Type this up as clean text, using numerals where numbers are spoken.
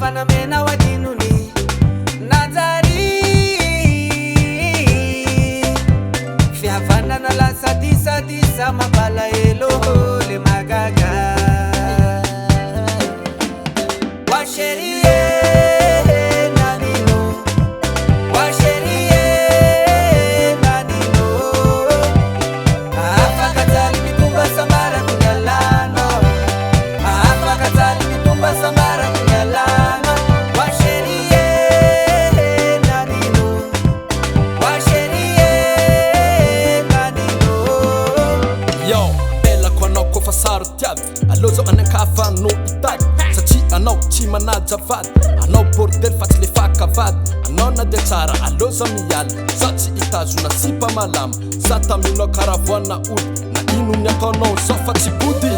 fanamena wadinuni Nazari Fiavana na la sadisa mabala elo le magaga Washerie nanino Washerie nanino Afakatali mitumba samara kunyalano Afakatali mitumba samara kunyalano Washerie nanino Washerie nanino Yo, bella koanao kofa saro tiavy Alozo anankafano itady Satria anao tsy manajavady Anao bordel fa tsy le fakavady Anao na de tsara aloza miala Za tsy itazona sipa malama Za taminao karavoana olo Na ino ny ataonao zao fa tsy body